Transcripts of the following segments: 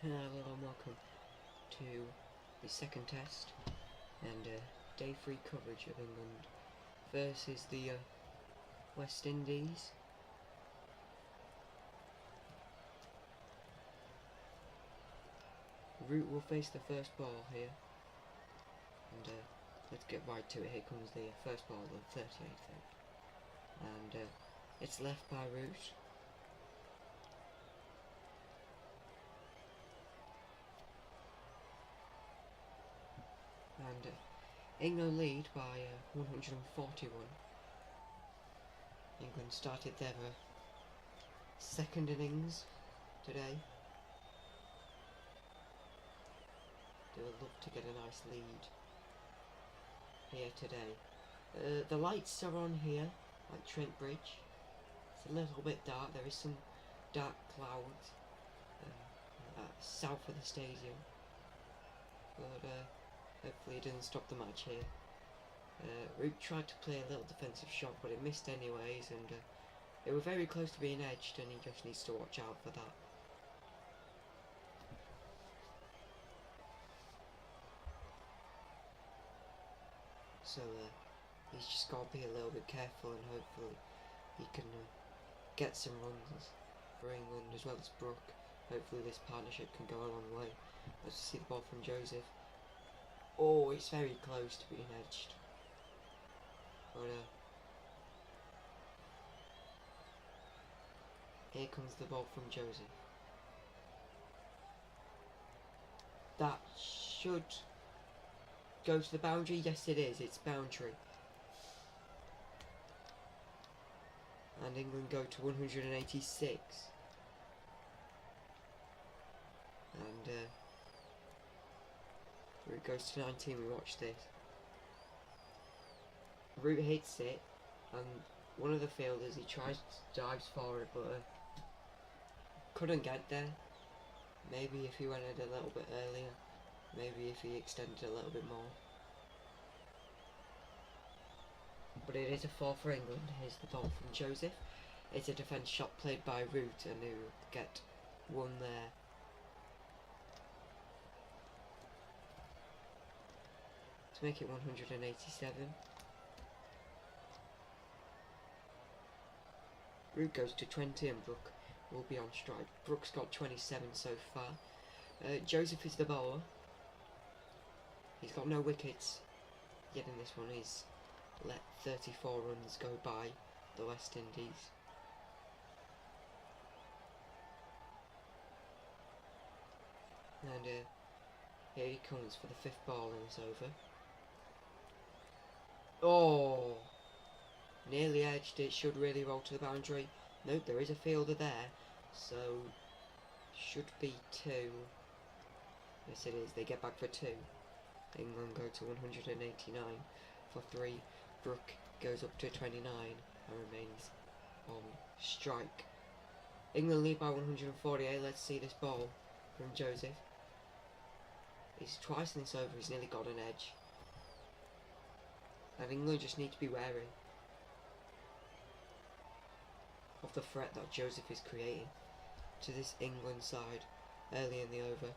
Hello and welcome to the second test and day 3 coverage of England versus the West Indies. Root will face the first ball here, and let's get right to it. Here comes the first ball, the 38th, and it's left by Root. And England lead by 141. England started their second innings today. They would love to get a nice lead here today. The lights are on here, like Trent Bridge. It's a little bit dark. There is some dark clouds south of the stadium, but hopefully it doesn't stop the match here. Root tried to play a little defensive shot, but it missed anyways, and they were very close to being edged, and he just needs to watch out for that. So he's just got to be a little bit careful, and hopefully he can get some runs for England as well as Brook. Hopefully this partnership can go a long way. Let's see the ball from Joseph. Oh, it's very close to being edged. But here comes the ball from Joseph. That should go to the boundary. Yes, it is. It's boundary. And England go to 186. And Root goes to 19. We watch this. Root hits it, and one of the fielders, he dives for it, but couldn't get there. Maybe if he went in a little bit earlier, maybe if he extended a little bit more. But it is a 4 for England. Here's the ball from Joseph. It's a defence shot played by Root, and he will get one there. To make it 187. Root goes to 20 and Brook will be on strike. Brook's got 27 so far. Joseph is the bowler. He's got no wickets yet in this one. He's let 34 runs go by the West Indies. And here he comes for the 5th ball and it's over. Oh! Nearly edged it, should really roll to the boundary. Nope, there is a fielder there, so should be 2. Yes it is, they get back for 2. England go to 189 for 3. Brook goes up to 29 and remains on strike. England lead by 148. Let's see this ball from Joseph. He's twice in this over, he's nearly got an edge. And England just need to be wary of the threat that Joseph is creating to this England side early in the over.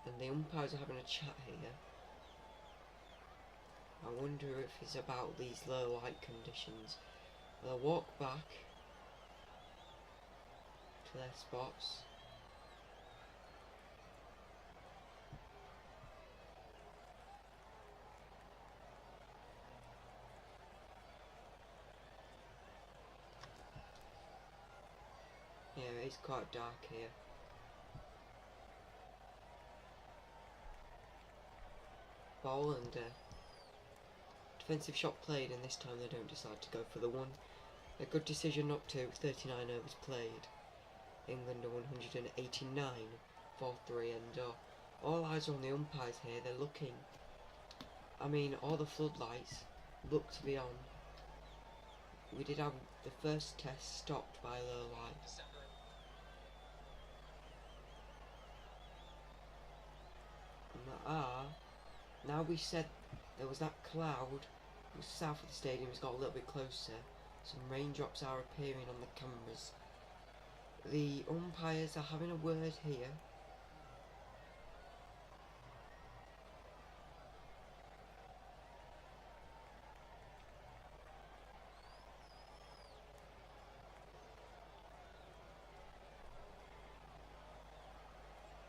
And the umpires are having a chat here. I wonder if it's about these low light conditions. They'll walk back to their spots. Yeah, it's quite dark here. Ball and defensive shot played, and this time they don't decide to go for the one. A good decision not to. 39 overs played. England are 189 for 3, and all eyes are on the umpires here. They're looking. I mean, all the floodlights look to be on. We did have the first test stopped by low lights. Now we said there was that cloud it was south of the stadium. It's got a little bit closer. Some raindrops are appearing on the cameras. The umpires are having a word here.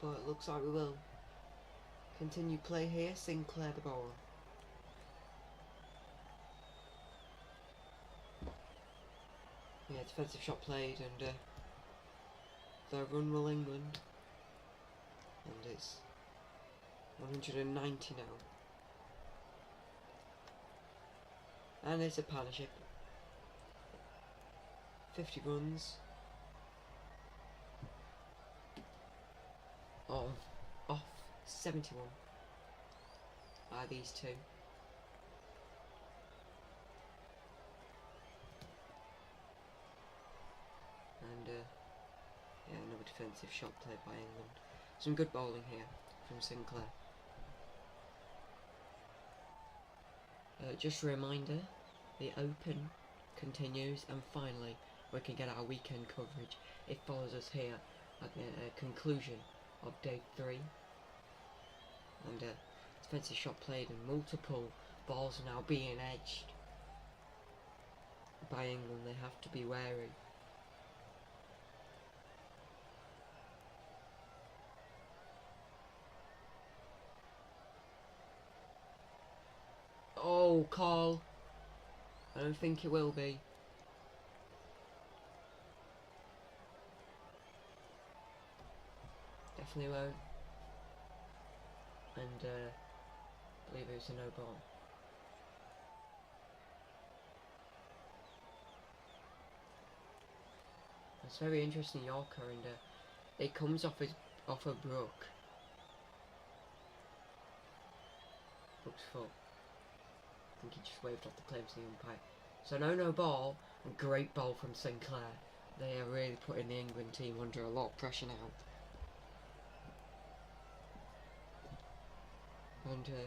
But it looks like we will continue play here. Sinclair the bowler. Yeah, defensive shot played, and the run will England. And it's 190 now. And it's a partnership. 50 runs off 71 by these two. And yeah, another defensive shot played by England. Some good bowling here from Sinclair. Just a reminder, the Open continues, and finally we can get our weekend coverage. It follows us here at the conclusion of day 3. And defensive shot played, and multiple balls are now being edged by England. They have to be wary. Oh, call. I don't think it will be. Definitely won't. And I believe it was a no ball. It's very interesting Yorker, and it comes off a Brook. Brook's foot. I think he just waved off the claim to the umpire. So no ball, and great ball from Sinclair. They are really putting the England team under a lot of pressure now. And yeah,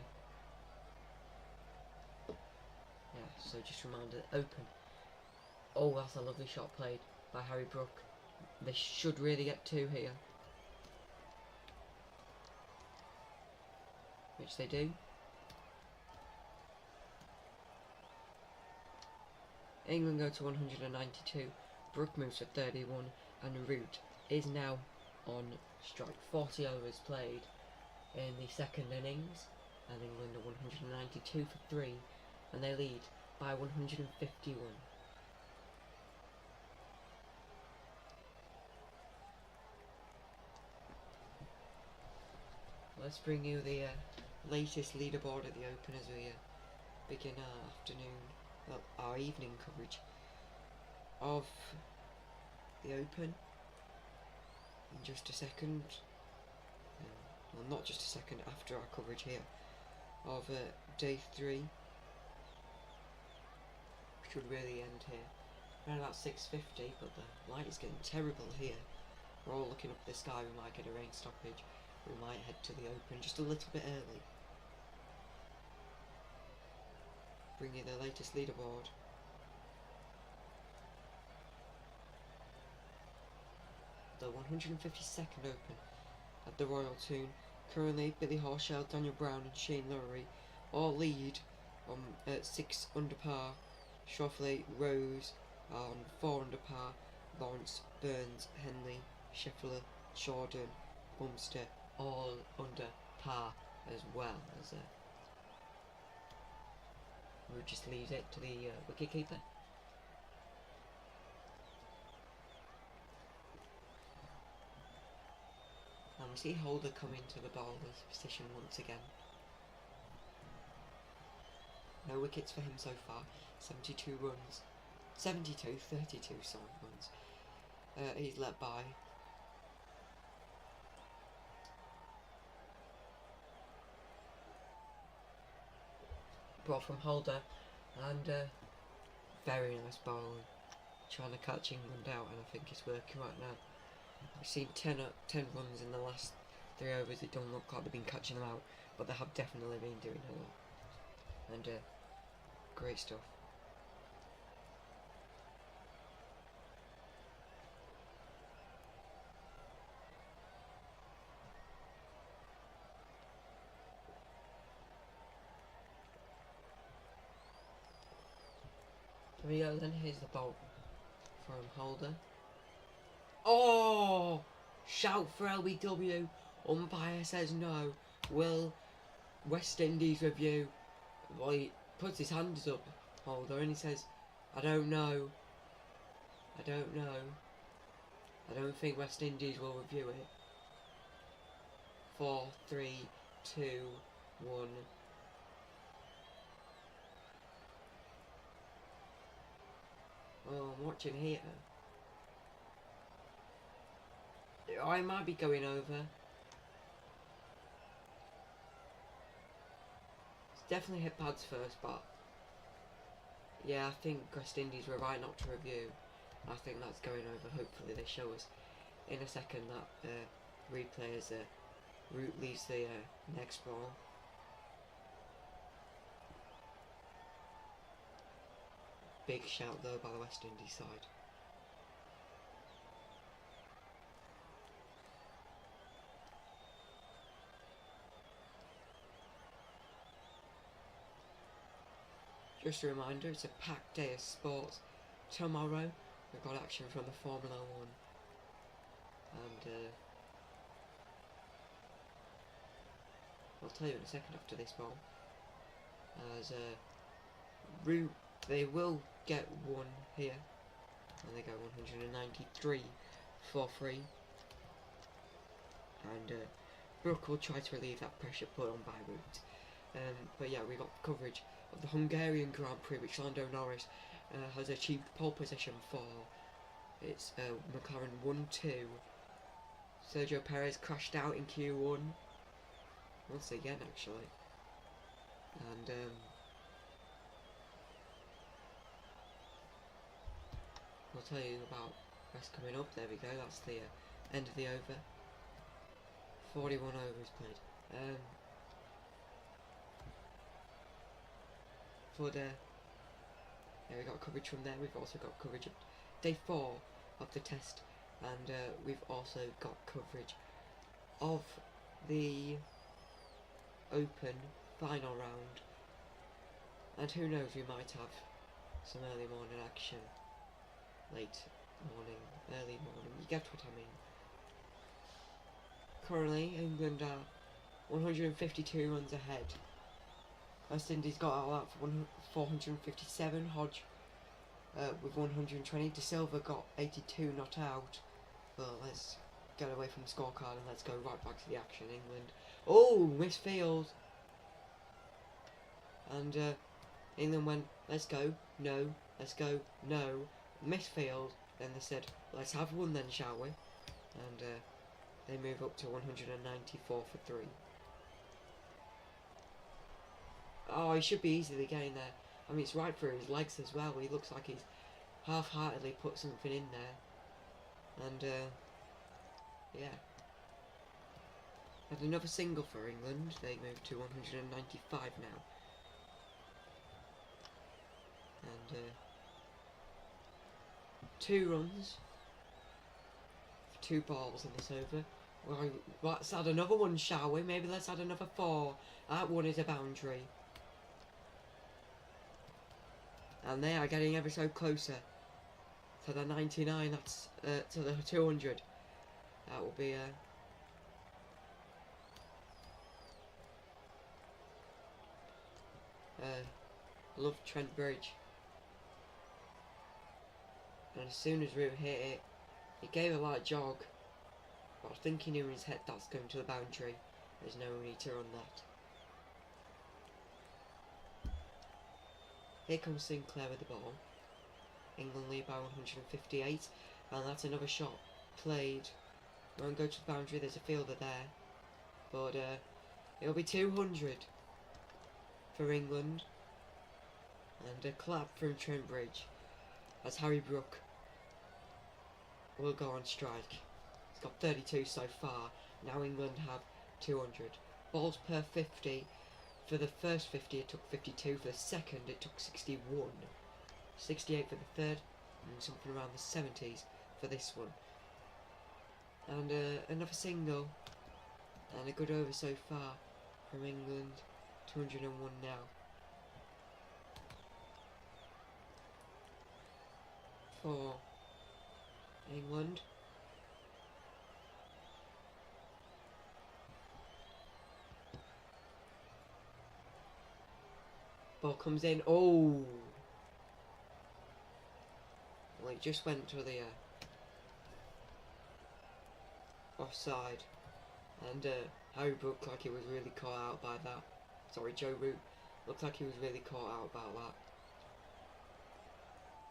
so just a reminder, Open. Oh, that's a lovely shot played by Harry Brook. They should really get 2 here, which they do. England go to 192, Brook moves to 31, and Root is now on strike. 40 overs played in the second innings, and England are 192 for 3, and they lead by 151. Let's bring you the latest leaderboard at the Open as we begin our afternoon, well, our evening coverage of the Open. In just a second, well, not just a second, after our coverage here of day 3, should really end here around about 6:50, but the light is getting terrible here. We're all looking up at the sky. We might get a rain stoppage. We might head to the Open just a little bit early. Bring you the latest leaderboard. The 152nd Open at the Royal Toon. Currently, Billy Horschel, Daniel Brown and Shane Lowry all lead at 6 under par. Schauffele, Rose on 4 under par. Lawrence, Burns, Henley, Scheffler, Jordan, Bumster all under par as well. As we'll just leave it to the wicketkeeper. And we see Holder come into the bowler's position once again. No wickets for him so far. 72 runs. 32, 32 runs. He's led by brought from Holder, and very nice bowling, trying to catch England out, and I think it's working right now. We've seen 10 runs in the last 3 overs. It don't look like they've been catching them out, but they have definitely been doing a lot, and great stuff. Here we go then, here's the ball from Holder. Oh! Shout for LBW. Umpire says no. Will West Indies review? Well, he puts his hands up, Holder, and he says, I don't know. I don't know. I don't think West Indies will review it. 4, 3, 2, 1. Oh, I'm watching here. I might be going over. It's definitely hit pads first, but yeah, I think West Indies were right not to review. I think that's going over. Hopefully they show us in a second that replay as Root leaves the next ball. Big shout though by the West Indies side. Just a reminder, it's a packed day of sports. Tomorrow we've got action from the Formula 1 and I'll tell you in a second after this ball. As Root, they will get one here and they go 193 for free, and Brook will try to relieve that pressure put on by Root. But yeah, we got coverage of the Hungarian Grand Prix, which Lando Norris has achieved pole position for. It's McLaren 1-2. Sergio Perez crashed out in Q1 once again, actually, and I'll tell you about what's coming up. There we go. That's the end of the over. 41 overs played. For the we got coverage from there. We've also got coverage of day 4 of the test, and we've also got coverage of the Open final round. And who knows, we might have some early morning action, late morning, early morning. You get what I mean. Currently, England are 152 runs ahead. West Indies got all out for 457. Hodge with 120. De Silva got 82 not out. Well, let's get away from the scorecard and let's go right back to the action. England. Oh, misfield. And England went, let's go, no, let's go, no. Misfield. Then they said, let's have one then, shall we? And they move up to 194 for 3. Oh, he should be easily getting there. I mean, it's right through his legs as well. He looks like he's half-heartedly put something in there. And, yeah. And another single for England. They move to 195 now. And, 2 runs. 2 balls in this over. Well, let's add another one, shall we? Maybe let's add another 4. That one is a boundary. And they are getting ever so closer to the 99, that's to the 200. That will be love Trent Bridge. And as soon as Root hit it, he gave a light jog, but I think he knew in his head that's going to the boundary. There's no need to run that. Here comes Sinclair with the ball. England lead by 158, and that's another shot played. Won't go to the boundary, there's a fielder there. But it'll be 200 for England. And a clap from Trent Bridge as Harry Brook will go on strike. He's got 32 so far. Now England have 200. Balls per 50. For the first 50 it took 52, for the second it took 61, 68 for the third, and something around the 70s for this one. And another single, and a good over so far from England, 201 now. for England. Ball comes in. Oh! Well, it just went to the offside. And Harry Brook looked like he was really caught out by that. Sorry, Joe Root looked like he was really caught out by that.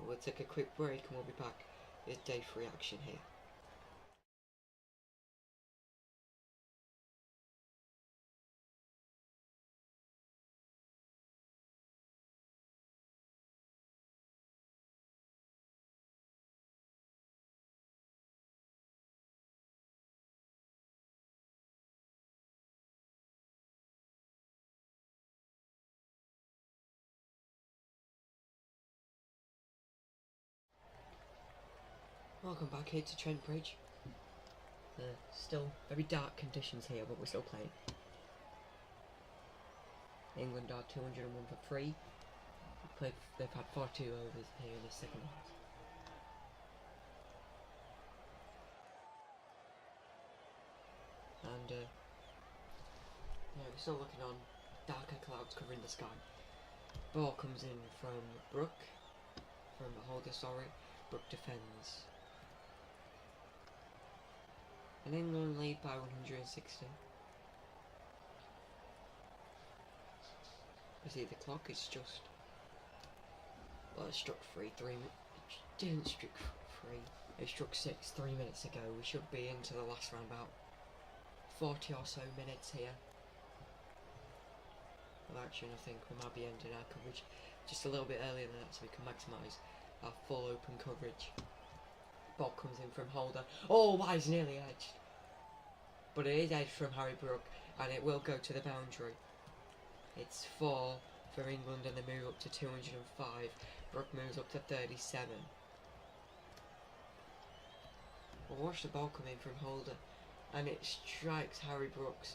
We'll take a quick break and we'll be back. It's day 3 action here. Welcome back here to Trent Bridge. Still very dark conditions here, but we're still playing. England are 201 for 3. They've had 42 overs here in the second half. And yeah, we're still looking on darker clouds covering the sky. Ball comes in from Brook, from Holder, sorry. Brook defends. And England lead by 160. You see the clock is just, well, it struck 3, it didn't struck 3, it struck 6 3 minutes ago. We should be into the last round, about 40 or so minutes here of action. I think we might be ending our coverage just a little bit earlier than that so we can maximise our full open coverage. Ball comes in from Holder. Oh, why is nearly edged? But it is edged from Harry Brook and it will go to the boundary. It's 4 for England and they move up to 205. Brook moves up to 37. Well, watch the ball come in from Holder and it strikes Harry Brook's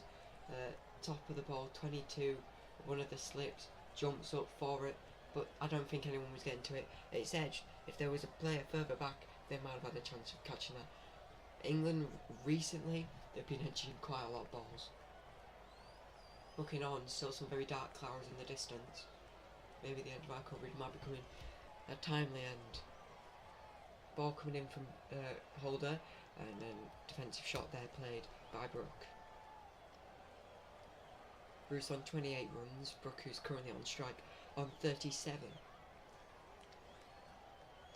top of the ball, 22. One of the slips, jumps up for it, but I don't think anyone was getting to it. It's edged. If there was a player further back, they might have had a chance of catching that. England recently, they've been edging quite a lot of balls. Looking on, still some very dark clouds in the distance. Maybe the end of our coverage might be coming a timely end. Ball coming in from Holder, and then defensive shot there played by Brook. Bruce on 28 runs, Brook who's currently on strike on 37.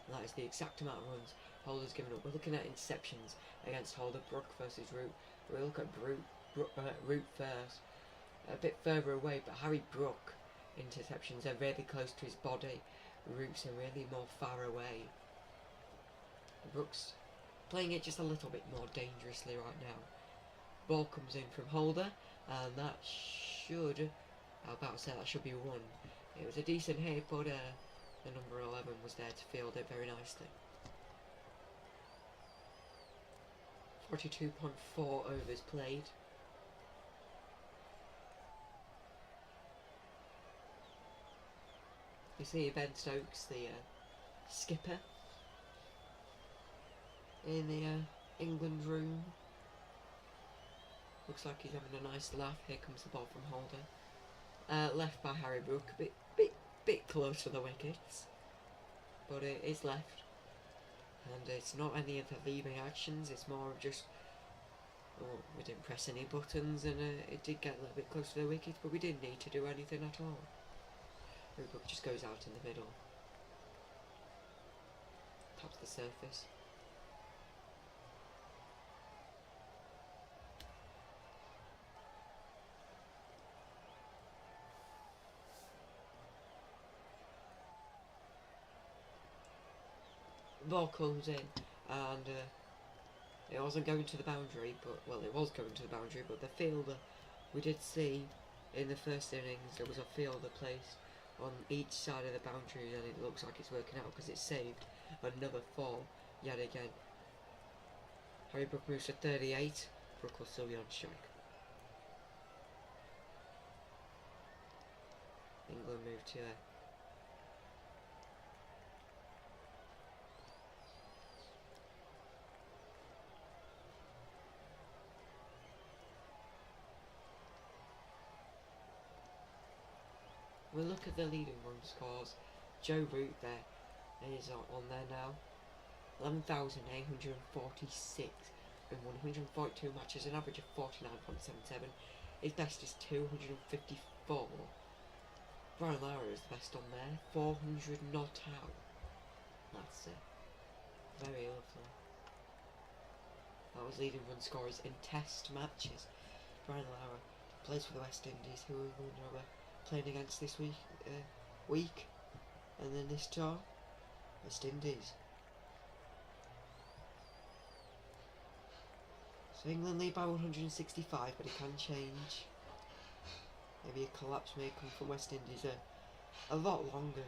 And that is the exact amount of runs Holder's given up. We're looking at interceptions against Holder, Brook versus Root. We'll look at Root first. A bit further away, but Harry Brook interceptions are really close to his body. Root's are really more far away. Brook's playing it just a little bit more dangerously right now. Ball comes in from Holder, and that should, I'm about to say that should be 1. It was a decent hit, but the number 11 was there to field it very nicely. 42.4 overs played. You see Ben Stokes, the skipper, in the England room. Looks like he's having a nice laugh. Here comes the ball from Holder. Left by Harry Brook, a bit close to the wickets, but it is left. And it's not any of the leaving actions, it's more of just, oh, we didn't press any buttons and it did get a little bit close to the wicket, but we didn't need to do anything at all. Harry Brook just goes out in the middle. Taps the surface. Ball comes in and it wasn't going to the boundary, but, well, it was going to the boundary, but the fielder, we did see in the first innings there was a fielder placed on each side of the boundary, and it looks like it's working out because it saved another 4 yet again. Harry Brook moves to 38. Brook will still be on strike. England move to We'll look at the leading run scores. Joe Root there is on there now. 11,846 in 142 matches, an average of 49.77. His best is 254. Brian Lara is the best on there, 400 not out. That's it. Very lovely. That was leading run scorers in test matches. Brian Lara plays for the West Indies, who we're playing against this week. And then this tour, West Indies. So England lead by 165, but it can change. Maybe a collapse may come from West Indies. A lot longer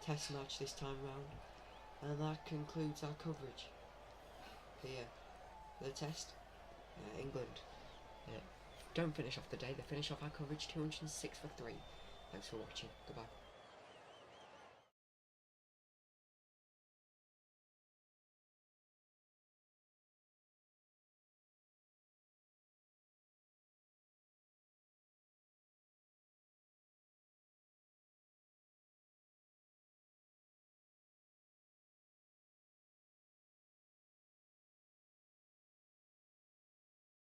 test match this time round. And that concludes our coverage here for the test. England don't finish off the day, they finish off our coverage 206 for 3. Thanks for watching. Goodbye.